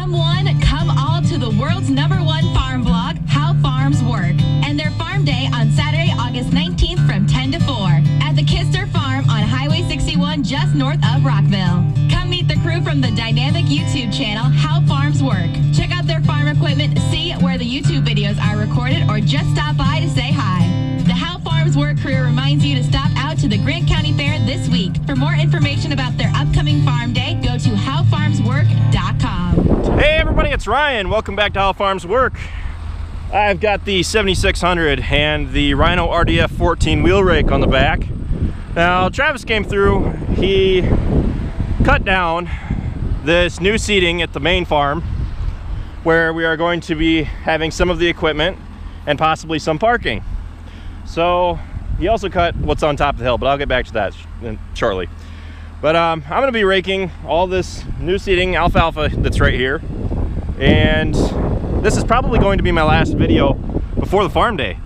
Come one, come all to the world's #1 farm vlog, How Farms Work, and their farm day on Saturday, August 19th from 10 to 4 at the Kister Farm on Highway 61 just north of Rockville. Come meet the crew from the dynamic YouTube channel, How Farms Work. Check out their farm equipment, see where the YouTube videos are recorded, or just stop by to say hi. The How Farms Work crew reminds you to stop out to the Grant County Fair this week. For more information about their upcoming farm day, go to howfarmswork.com. Hey everybody, it's Ryan. Welcome back to How Farms Work. I've got the 7600 and the Rhino RDF 14 wheel rake on the back. Now Travis came through, he cut down this new seating at the main farm where we are going to be having some of the equipment and possibly some parking. So he also cut what's on top of the hill, but I'll get back to that shortly. But I'm going to be raking all this new seating, alfalfa, that's right here. And this is probably going to be my last video before the farm day.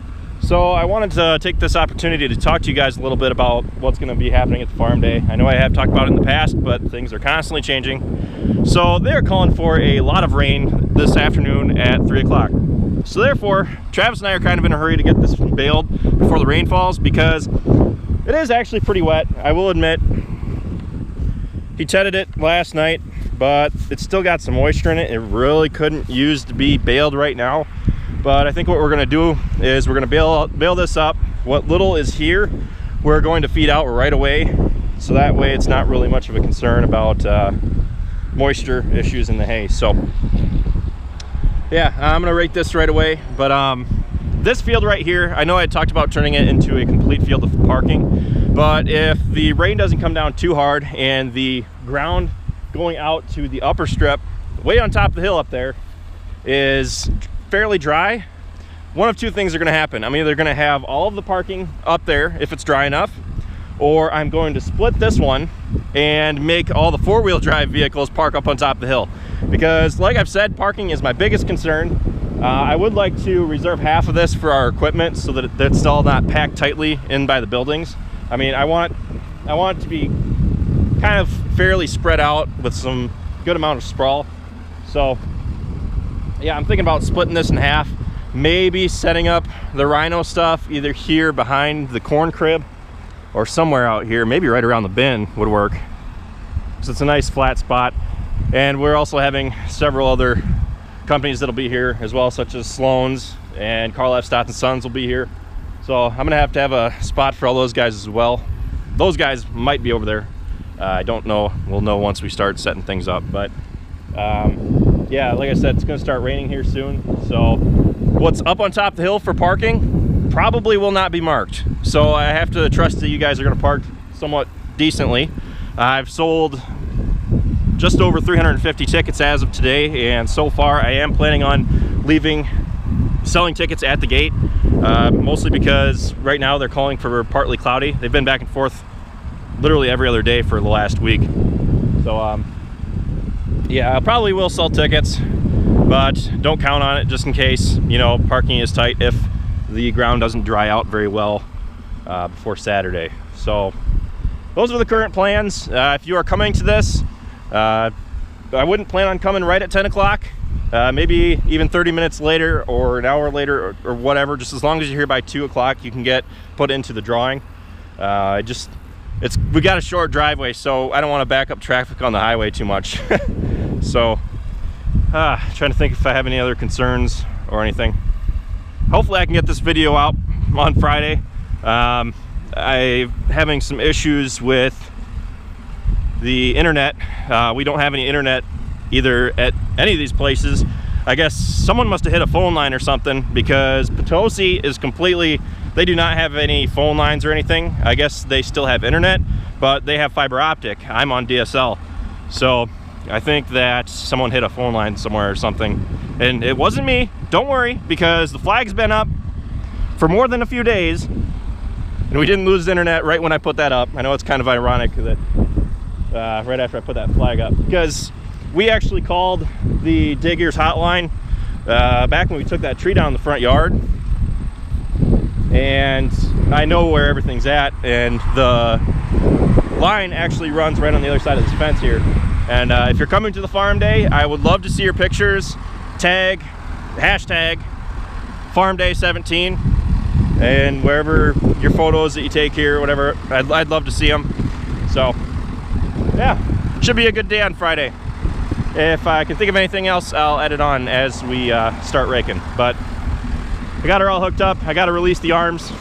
So I wanted to take this opportunity to talk to you guys a little bit about what's going to be happening at the farm day. I know I have talked about it in the past, but things are constantly changing. So they're calling for a lot of rain this afternoon at 3 o'clock. So therefore, Travis and I are kind of in a hurry to get this baled before the rain falls because it is actually pretty wet, I will admit. He tedded it last night, but it's still got some moisture in it. It really couldn't use to be baled right now. But I think what we're gonna do is we're gonna bale this up. What little is here, we're going to feed out right away. So that way it's not really much of a concern about moisture issues in the hay. So yeah, I'm gonna rake this right away. But this field right here, I know I talked about turning it into a complete field of parking, but if the rain doesn't come down too hard and the ground going out to the upper strip, way on top of the hill up there, is fairly dry, one of two things are gonna happen. I'm either gonna have all of the parking up there if it's dry enough, or I'm going to split this one and make all the four-wheel drive vehicles park up on top of the hill. Because like I've said, parking is my biggest concern. I would like to reserve half of this for our equipment so that it's all not packed tightly in by the buildings. I mean, I want it to be kind of fairly spread out with some good amount of sprawl. So yeah, I'm thinking about splitting this in half, maybe setting up the Rhino stuff either here behind the corn crib or somewhere out here, maybe right around the bin would work. So it's a nice flat spot. And we're also having several other companies that'll be here as well, such as Sloan's and Carl F. Stott & Sons will be here. So I'm gonna have to have a spot for all those guys as well. Those guys might be over there. I don't know, we'll know once we start setting things up. But yeah, like I said, it's gonna start raining here soon. So what's up on top of the hill for parking probably will not be marked. So I have to trust that you guys are gonna park somewhat decently. I've sold just over 350 tickets as of today, and so far I am planning on selling tickets at the gate, mostly because right now they're calling for partly cloudy. They've been back and forth literally every other day for the last week. So yeah, I probably will sell tickets, but don't count on it, just in case, you know, parking is tight if the ground doesn't dry out very well before Saturday. So those are the current plans. If you are coming to this, I wouldn't plan on coming right at 10 o'clock, maybe even 30 minutes later or an hour later or whatever. Just as long as you're here by 2 o'clock, you can get put into the drawing. We got a short driveway, so I don't want to back up traffic on the highway too much. So trying to think if I have any other concerns or anything. Hopefully I can get this video out on Friday. I'm having some issues with the internet. We don't have any internet either at any of these places. I guess someone must have hit a phone line or something, because Potosi is completely, they do not have any phone lines or anything. I guess they still have internet, but they have fiber optic. I'm on DSL. So I think that someone hit a phone line somewhere or something, and it wasn't me. Don't worry, because the flag's been up for more than a few days and we didn't lose internet right when I put that up. I know it's kind of ironic that right after I put that flag up, because we actually called the Dig Ears hotline back when we took that tree down in the front yard, and I know where everything's at, and the line actually runs right on the other side of this fence here. And if you're coming to the farm day, I would love to see your pictures. Tag, hashtag Farm Day 17, and wherever your photos that you take here, whatever, I'd love to see them. So yeah, should be a good day on Friday. If I can think of anything else, I'll add it on as we start raking. But I got her all hooked up. I got to release the arms.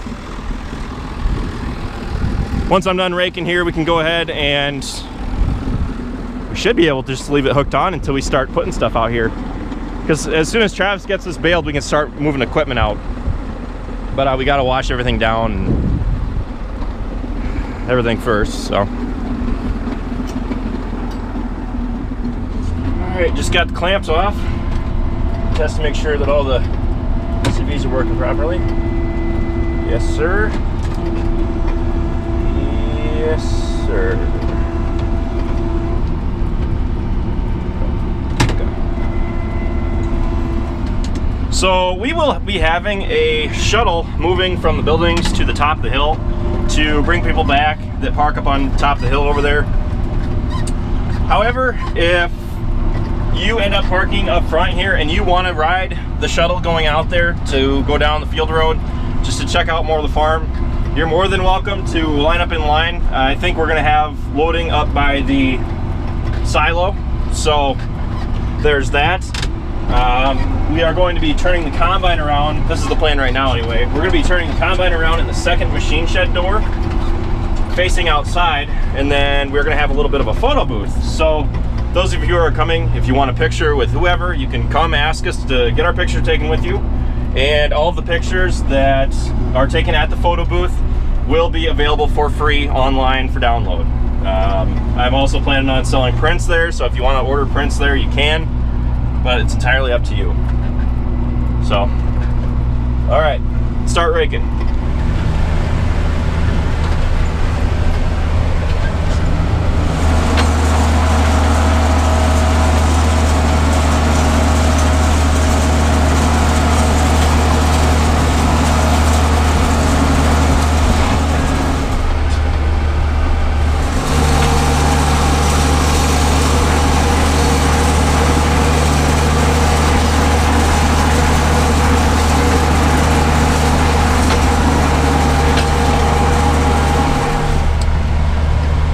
Once I'm done raking here, we can go ahead and we should be able to just leave it hooked on until we start putting stuff out here. Because as soon as Travis gets this baled, we can start moving equipment out. But we got to wash everything down and everything first, so. All right, just got the clamps off. Test to make sure that all the CVs are working properly. Yes, sir. Yes, sir. So we will be having a shuttle moving from the buildings to the top of the hill to bring people back that park up on top of the hill over there. However, if you end up parking up front here and you want to ride the shuttle going out there to go down the field road just to check out more of the farm, you're more than welcome to line up in line. I think we're going to have loading up by the silo, so there's that. We are going to be turning the combine around. This is the plan right now anyway. We're going to be turning the combine around in the second machine shed door facing outside, and then we're going to have a little bit of a photo booth. So those of you who are coming, if you want a picture with whoever, you can come ask us to get our picture taken with you, and all of the pictures that are taken at the photo booth will be available for free online for download. I'm also planning on selling prints there, so if you want to order prints there, you can, but it's entirely up to you. So, all right, start raking.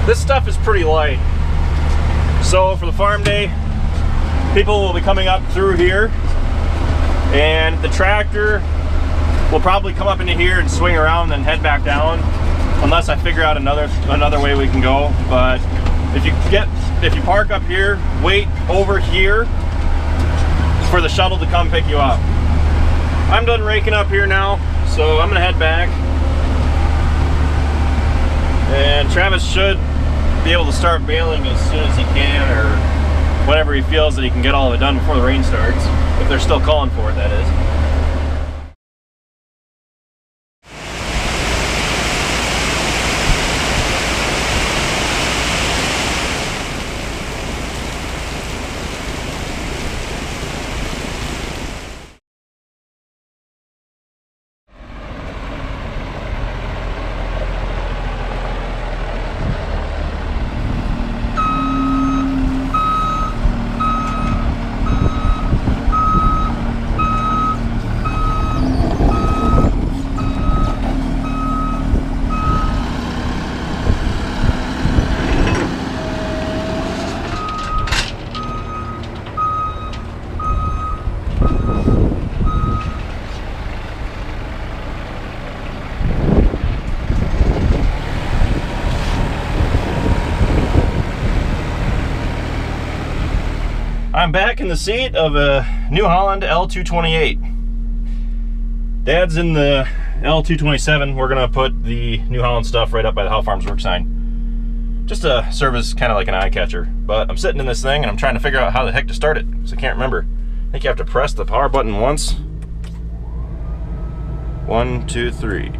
This stuff is pretty light. So for the farm day, people will be coming up through here, and the tractor will probably come up into here and swing around and head back down, unless I figure out another way we can go. But if you park up here, wait over here for the shuttle to come pick you up. I'm done raking up here now, so I'm gonna head back. And Travis should be able to start baling as soon as he can, or whenever he feels that he can get all of it done before the rain starts, if they're still calling for it, that is. I'm back in the seat of a New Holland L228. Dad's in the L227. We're gonna put the New Holland stuff right up by the How Farms Work sign, just to serve as kind of like an eye catcher. But I'm sitting in this thing and I'm trying to figure out how the heck to start it, because I can't remember. I think you have to press the power button once. 1, 2, 3.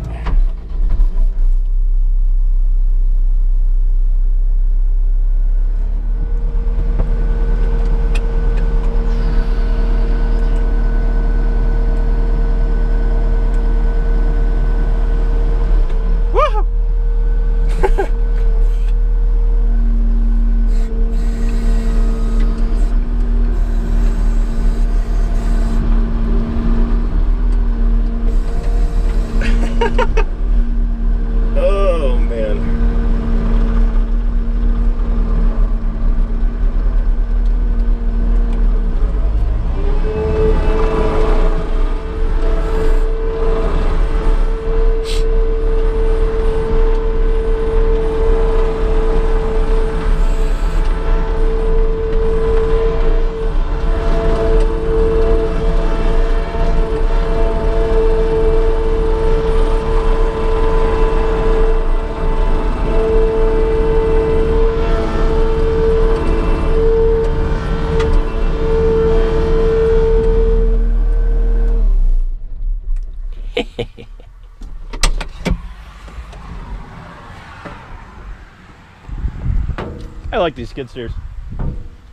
like these skid steers.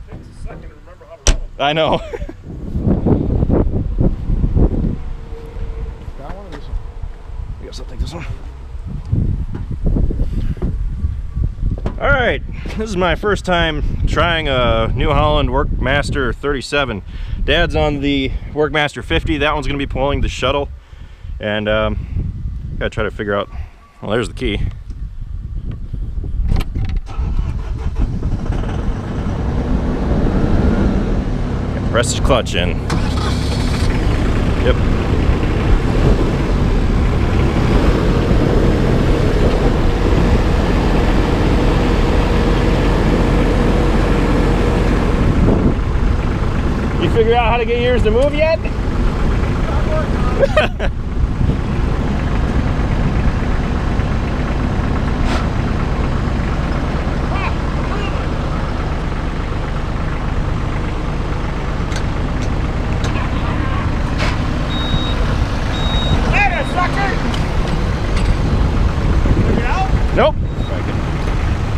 Takes a second to remember how to run it. I know. That one or this one? I guess I'll take this one. All right, this is my first time trying a New Holland Workmaster 37. Dad's on the Workmaster 50. That one's gonna be pulling the Shuttle. And gotta try to figure out, well, there's the key. Press the clutch in. Yep. You figure out how to get yours to move yet? Nope.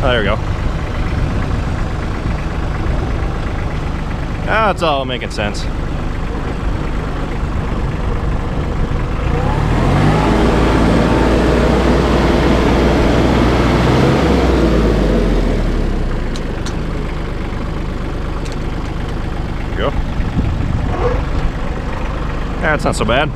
Oh, there we go. Now it's all making sense. There we go. That's not so bad.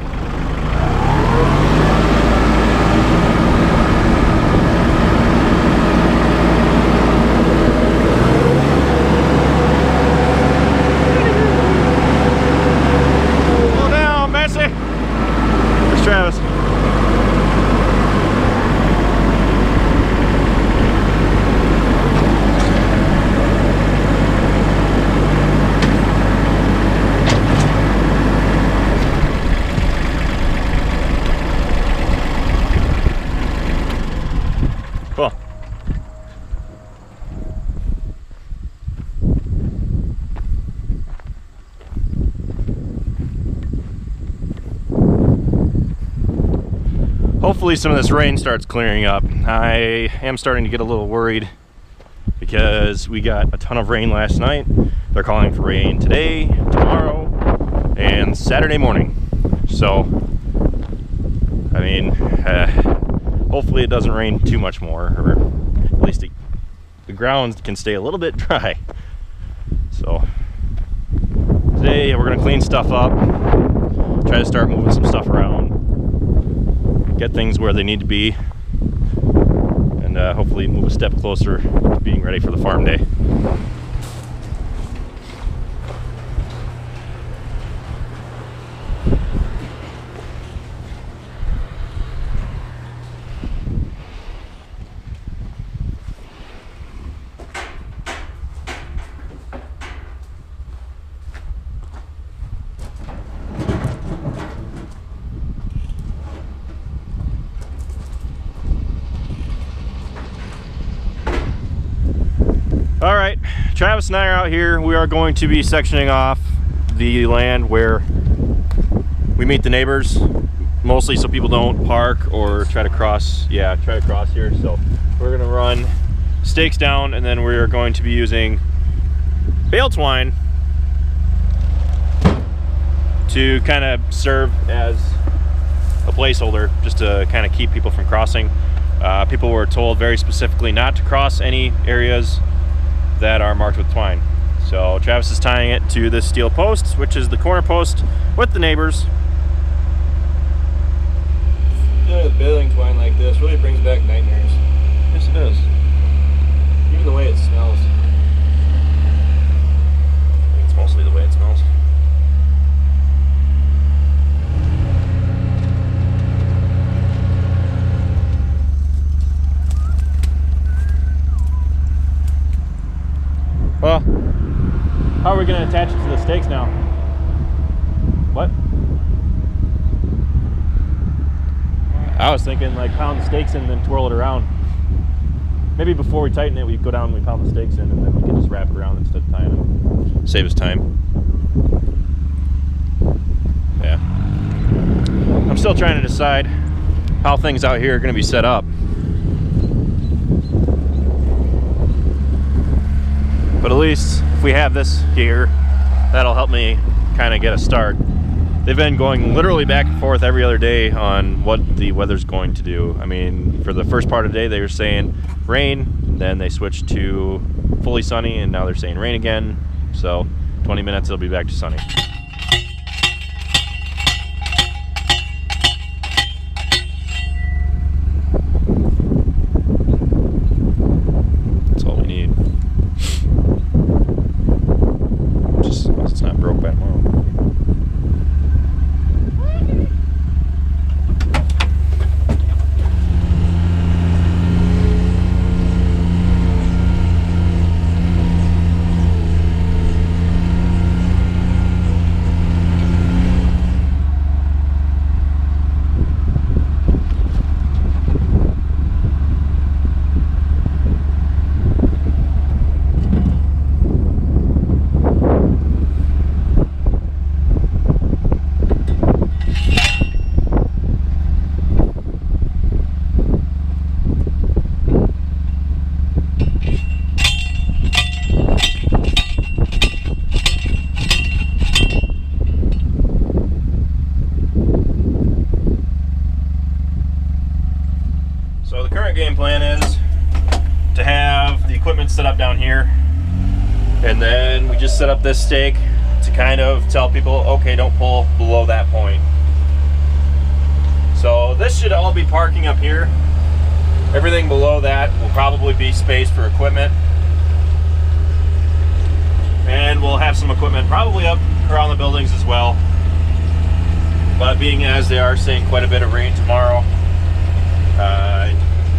Travis. Cool. Hopefully some of this rain starts clearing up. I am starting to get a little worried because we got a ton of rain last night. They're calling for rain today, tomorrow, and Saturday morning. So, I mean, hopefully it doesn't rain too much more, or at least the ground can stay a little bit dry. So, today we're gonna clean stuff up, try to start moving some stuff around, get things where they need to be, and hopefully move a step closer to being ready for the farm day. All right, Travis and I are out here. We are going to be sectioning off the land where we meet the neighbors, mostly so people don't park or try to cross. Yeah, try to cross here. So we're gonna run stakes down, and then we're going to be using bale twine to kind of serve as a placeholder, just to kind of keep people from crossing. People were told very specifically not to cross any areas that are marked with twine. So Travis is tying it to this steel post, which is the corner post with the neighbors. With baling twine like this really brings back nightmares. Yes, it does. Even the way it smells. I think it's mostly the way it smells. Well, how are we going to attach it to the stakes now? What? I was thinking like pound the stakes in and then twirl it around. Maybe before we tighten it, we go down and we pound the stakes in, and then we can just wrap it around instead of tying them. Save us time. Yeah. I'm still trying to decide how things out here are going to be set up. But at least if we have this here, that'll help me kind of get a start. They've been going literally back and forth every other day on what the weather's going to do. I mean, for the first part of the day, they were saying rain, then they switched to fully sunny, and now they're saying rain again. So 20 minutes, it'll be back to sunny. That's all we need. Just it's not broke by tomorrow. So the current game plan is to have the equipment set up down here, and then we just set up this stake to kind of tell people, okay, don't pull below that point. So this should all be parking up here. Everything below that will probably be space for equipment. And we'll have some equipment probably up around the buildings as well. But being as they are saying quite a bit of rain tomorrow,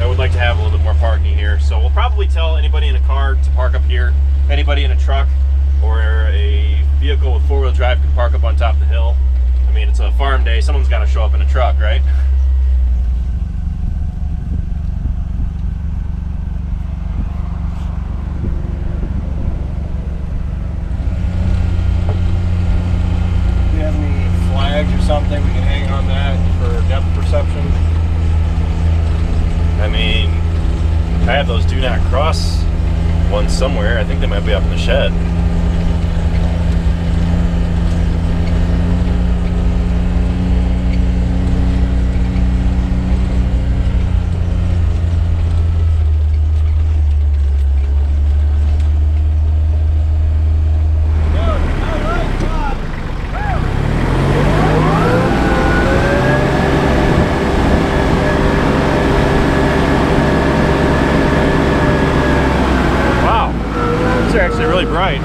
I would like to have a little bit more parking here. So we'll probably tell anybody in a car to park up here. Anybody in a truck or a vehicle with four-wheel drive can park up on top of the hill. I mean, it's a farm day. Someone's got to show up in a truck, right? Do you have any flags or something we can hang on that for depth perception? I mean, I have those do not cross ones somewhere. I think they might be up in the shed. Actually really bright.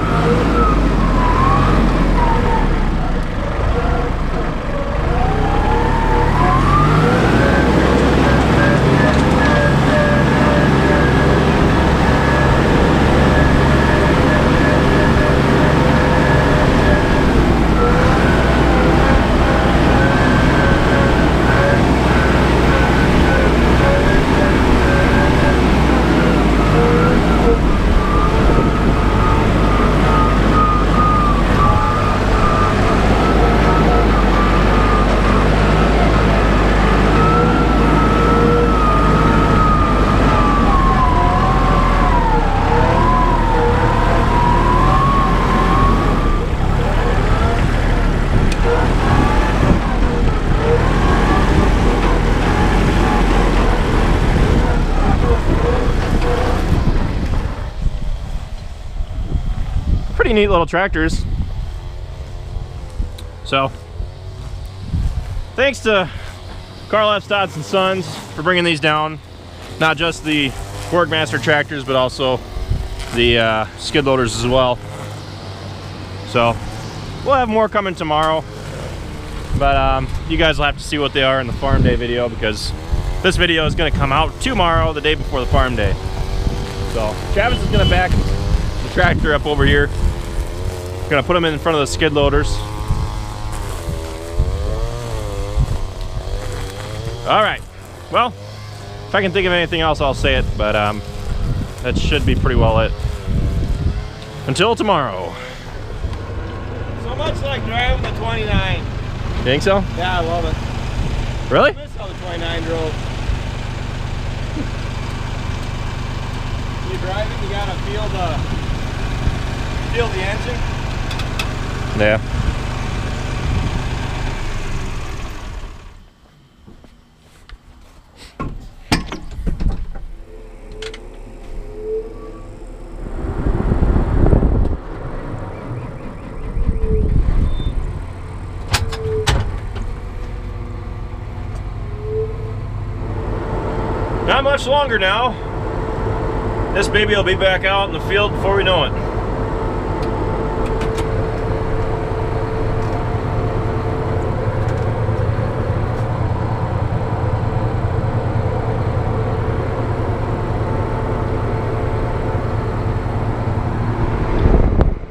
Pretty neat little tractors. So, thanks to Carl F. Stotts and Sons for bringing these down. Not just the Workmaster tractors, but also the skid loaders as well. So, we'll have more coming tomorrow. But you guys will have to see what they are in the farm day video, because this video is going to come out tomorrow, the day before the farm day. So, Travis is going to back the tractor up over here. Gonna put them in front of the skid loaders. All right, well, if I can think of anything else, I'll say it, but that should be pretty well it. Until tomorrow. So much like driving the 29. You think so? Yeah, I love it. Really? I miss how the 29 drove. You drive it, you gotta feel the feel the engine? Yeah. Not much longer now. This baby will be back out in the field before we know it.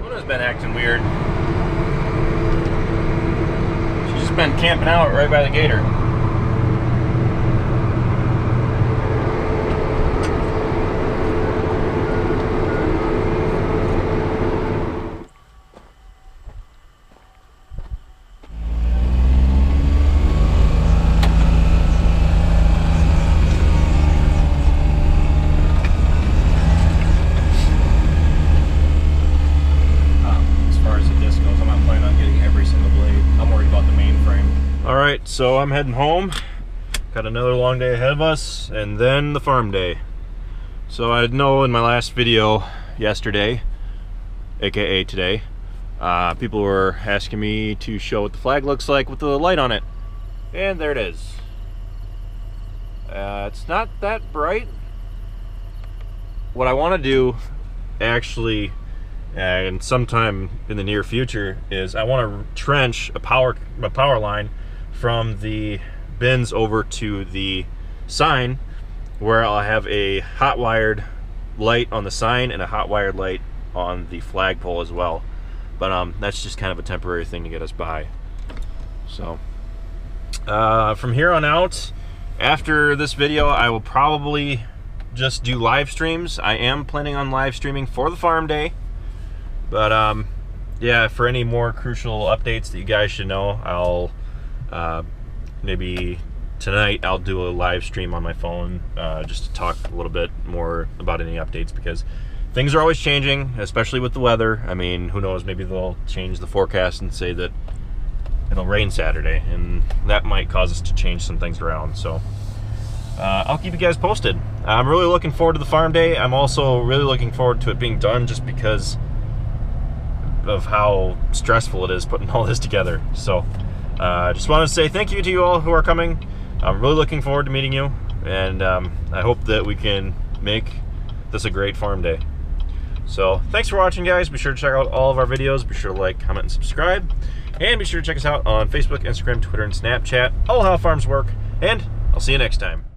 Luna's been acting weird. She's just been camping out right by the gator. Alright, so I'm heading home. Got another long day ahead of us, and then the farm day. So I know in my last video yesterday, aka today, people were asking me to show what the flag looks like with the light on it. And there it is. It's not that bright. What I want to do, actually, and sometime in the near future, is I want to trench a power line from the bins over to the sign, where I'll have a hot wired light on the sign and a hot wired light on the flagpole as well. But that's just kind of a temporary thing to get us by. So from here on out, after this video, I will probably just do live streams. I am planning on live streaming for the farm day, but yeah, for any more crucial updates that you guys should know, I'll maybe tonight I'll do a live stream on my phone, just to talk a little bit more about any updates, because things are always changing, especially with the weather. I mean, who knows, maybe they'll change the forecast and say that it'll rain Saturday, and that might cause us to change some things around. So I'll keep you guys posted. I'm really looking forward to the farm day. I'm also really looking forward to it being done, just because of how stressful it is putting all this together. So I just want to say thank you to you all who are coming. I'm really looking forward to meeting you, and I hope that we can make this a great farm day. So thanks for watching, guys. Be sure to check out all of our videos. Be sure to like, comment, and subscribe. And be sure to check us out on Facebook, Instagram, Twitter, and Snapchat. All how farms work. And I'll see you next time.